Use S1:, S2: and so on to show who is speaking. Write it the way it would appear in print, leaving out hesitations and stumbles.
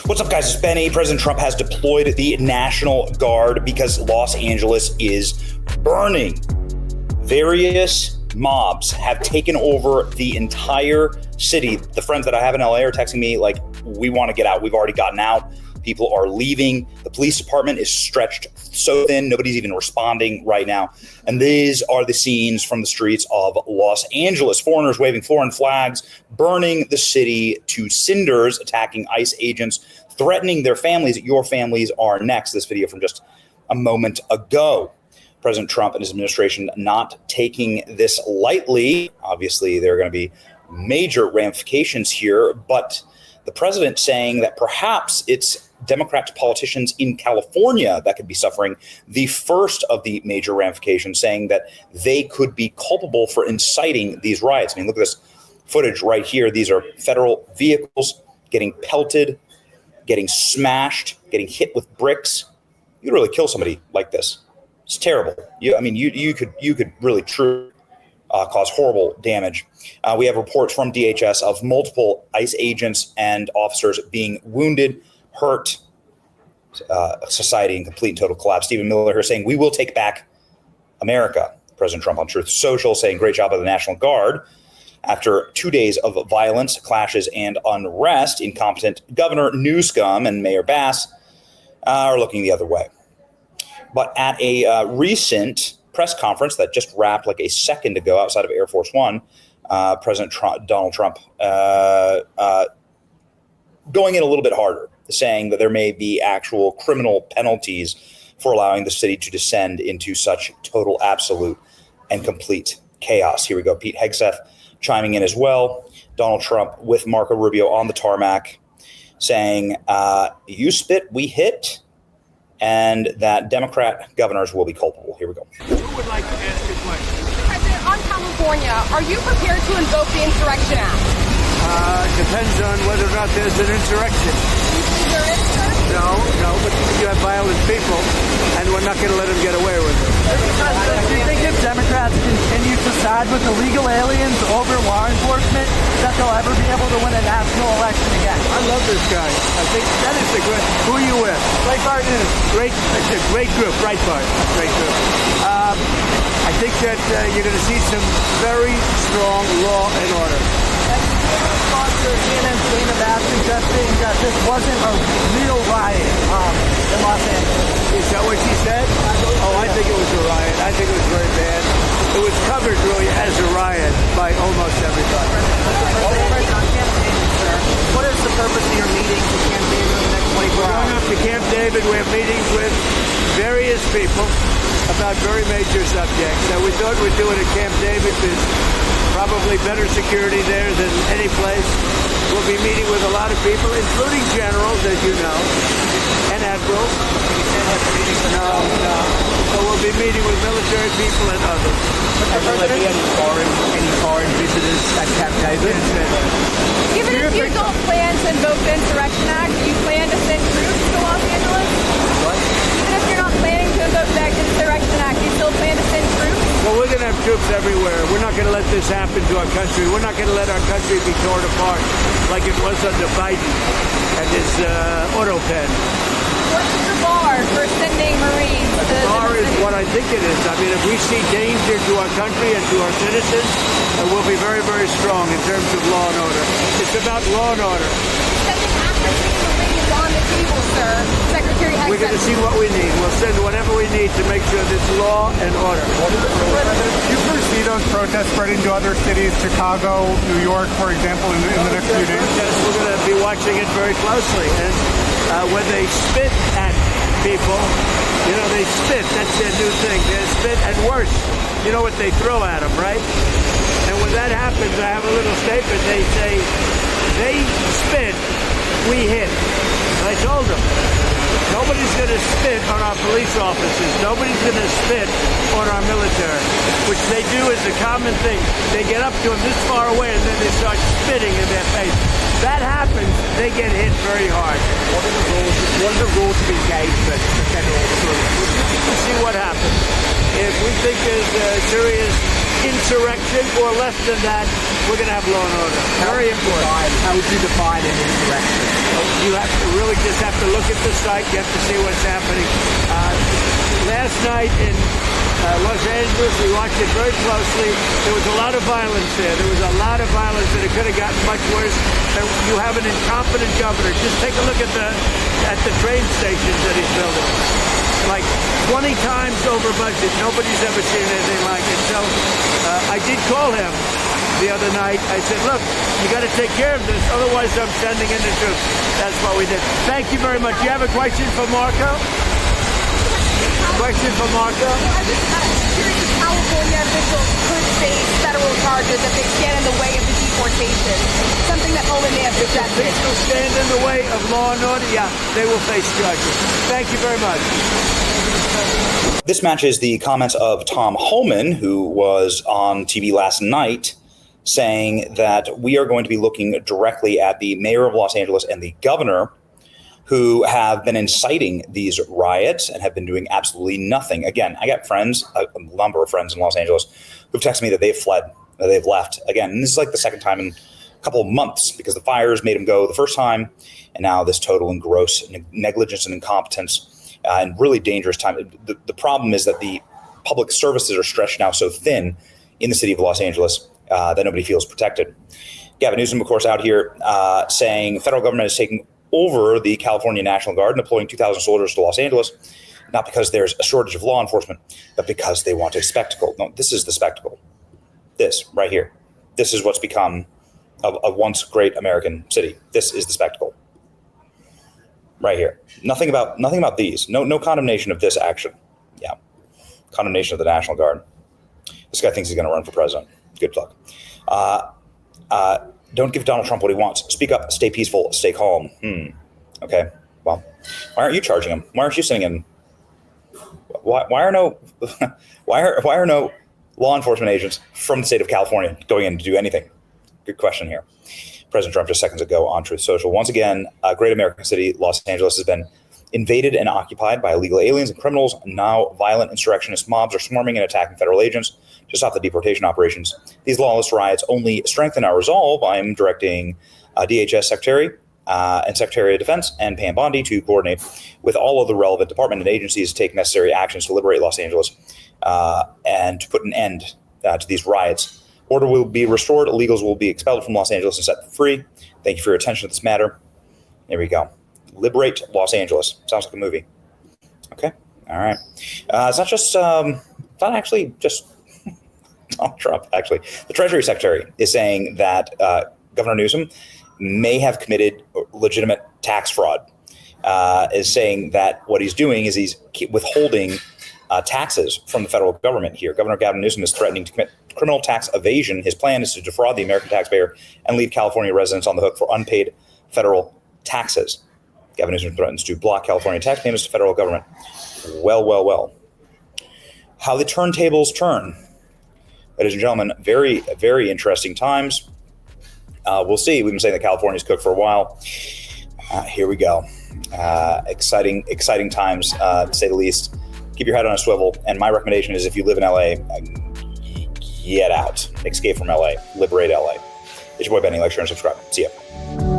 S1: What's up, guys? It's Benny. President Trump has deployed the National Guard because Los Angeles is burning. Various mobs have taken over the entire city. The friends that I have in LA are texting me like, we want to get out. We've already gotten out. People are leaving. The police department is stretched so thin, nobody's even responding right now. And these are the scenes from the streets of Los Angeles. Foreigners waving foreign flags, burning the city to cinders, attacking ICE agents, threatening their families. Your families are next. This video from just a moment ago. President Trump and his administration not taking this lightly. Obviously, there are going to be major ramifications here, but the president saying that perhaps it's Democrat politicians in California that could be suffering the first of the major ramifications, saying that they could be culpable for inciting these riots. I mean, look at this footage right here. These are federal vehicles getting pelted, getting smashed, getting hit with bricks. You could really kill somebody like this. It's terrible. You could really truly cause horrible damage. We have reports from DHS of multiple ICE agents and officers being wounded, hurt, society in complete and total collapse. Stephen Miller here saying, we will take back America. President Trump on Truth Social saying, great job of the National Guard. After 2 days of violence, clashes, and unrest, incompetent Governor Newsom and Mayor Bass are looking the other way. But at a recent press conference that just wrapped like a second ago outside of Air Force One, President Donald Trump going in a little bit harder, saying that there may be actual criminal penalties for allowing the city to descend into such total, absolute, and complete chaos. Here we go. Pete Hegseth chiming in as well. Donald Trump with Marco Rubio on the tarmac saying, you spit, we hit, and that Democrat governors will be culpable. Here we go.
S2: Who would like to ask a question?
S3: President, on California, are you prepared to invoke the Insurrection Act?
S2: Depends on whether or not there's an insurrection.
S3: There is, sir?
S2: No, but you have violent people, and we're not going to let them get away with it.
S4: Do you think if Democrats continue to side with illegal aliens over law enforcement, that they'll ever be able to win a national election again?
S2: I love this guy. I think that is a great. Who are you with?
S4: Breitbart News.
S2: It's a great group. Breitbart. Great group. I think that you're going to see some very strong law and order.
S4: Sponsor CNN's Dana Bass suggesting that this wasn't a real riot in Los Angeles.
S2: Is that what she said? I think it was a riot. I think it was very bad. It was covered really as a riot by almost everybody.
S4: What is the purpose of your meetings with Camp David in the next 24
S2: We're
S4: hours?
S2: going up to Camp David. We have meetings with various people about very major subjects. Now, we thought we'd do it at Camp David. There's probably better security there than any place. We'll be meeting with a lot of people, including generals, as you know, and admirals. No. So we'll be meeting with military people and others.
S4: And will there be any foreign visitors at Camp David?
S3: Even if you don't plan to invoke the Insurrection Act, do you plan to send troops to Los Angeles?
S4: What?
S3: Even if you're not planning to invoke the Insurrection Act, do you still plan to send troops?
S2: Well, we're going to have troops everywhere. We're not going to let this happen to our country. We're not going to let our country be torn apart like it was under Biden and his auto pen.
S3: What's the bar for sending Marines?
S2: The bar is what I think it is. I mean, if we see danger to our country and to our citizens, we'll be very, very strong in terms of law and order. It's about law and order.
S3: Sending active Marines on the table, sir. Secretary Hegseth.
S2: We're going to see what we need. We'll send whatever we need to make sure there's law and order.
S5: Do you foresee those protests spreading to other cities, Chicago, New York, for example, in the next few days?
S2: Yes, we're going to be watching it very closely. And when they spit at people, they spit. That's their new thing. They spit, and worse, you know what they throw at them, right? And when that happens, I have a little statement. They say, they spit, we hit. And I told them, nobody's going to spit on our police officers. Nobody's going to spit on our military, which they do as a common thing. They get up to them this far away, and then they start spitting in their face. That happens, they get hit very hard.
S4: What are the rules of engagement for federal troops?
S2: We'll see what happens. If we think there's serious insurrection or less than that, we're going to have law and order. Very important.
S4: How would you define an insurrection?
S2: You have to really just have to look at the site. You have to see what's happening. Last night in Los Angeles, we watched it very closely. There was a lot of violence there. There was a lot of violence, and it could have gotten much worse. And you have an incompetent governor. Just take a look at the train stations that he's building. Like 20 times over budget. Nobody's ever seen anything like it. So I did call him the other night. I said, look, you got to take care of this. Otherwise, I'm sending in the troops. That's what we did. Thank you very much. You have a question for Marco? Question for Marco?
S3: I'm curious if California officials could face federal charges if they stand in the way of the deportation. Something that Poland may have suggested.
S2: If they stand in the way of law and order, yeah, they will face charges. Thank you very much.
S1: This matches the comments of Tom Homan, who was on TV last night, saying that we are going to be looking directly at the mayor of Los Angeles and the governor, who have been inciting these riots and have been doing absolutely nothing. Again, I got friends, a number of friends in Los Angeles, who've texted me that they've fled, that they've left. Again, and this is like the second time in a couple of months, because the fires made them go the first time, and now this total and gross negligence and incompetence and really dangerous time. The problem is that the public services are stretched now so thin in the city of Los Angeles that nobody feels protected. Gavin Newsom, of course, out here saying the federal government is taking over the California National Guard and deploying 2,000 soldiers to Los Angeles, not because there's a shortage of law enforcement, but because they want a spectacle. No, this is the spectacle. This right here. This is what's become a once great American city. This is the spectacle. Right here. Nothing about these. No condemnation of this action. Yeah. Condemnation of the National Guard. This guy thinks he's going to run for president. Good luck. Don't give Donald Trump what he wants. Speak up, stay peaceful, stay calm. Okay, well, why aren't you charging him? Why aren't you sending him? Why are no law enforcement agents from the state of California going in to do anything? Good question here. President Trump just seconds ago on Truth Social. Once again, a great American city, Los Angeles, has been invaded and occupied by illegal aliens and criminals. Now violent insurrectionist mobs are swarming and attacking federal agents to stop the deportation operations. These lawless riots only strengthen our resolve. I'm directing DHS Secretary and Secretary of Defense and Pam Bondi to coordinate with all of the relevant department and agencies to take necessary actions to liberate Los Angeles and to put an end to these riots. Order will be restored. Illegals will be expelled from Los Angeles and set free. Thank you for your attention to this matter. There we go. Liberate Los Angeles. Sounds like a movie. Okay. All right. It's not just, it's not actually just Donald Trump, actually. The Treasury Secretary is saying that Governor Newsom may have committed legitimate tax fraud, is saying that what he's doing is he's withholding taxes from the federal government here. Governor Gavin Newsom is threatening to commit criminal tax evasion. His plan is to defraud the American taxpayer and leave California residents on the hook for unpaid federal taxes. Gavin Newsom threatens to block California tax payments to federal government. Well. How the turntables turn. Ladies and gentlemen, very, very interesting times. We'll see. We've been saying that California's cooked for a while. Here we go. Exciting times, to say the least. Keep your head on a swivel. And my recommendation is if you live in LA, get out. Escape from LA. Liberate LA. It's your boy Benny. Like, share, and subscribe. See ya.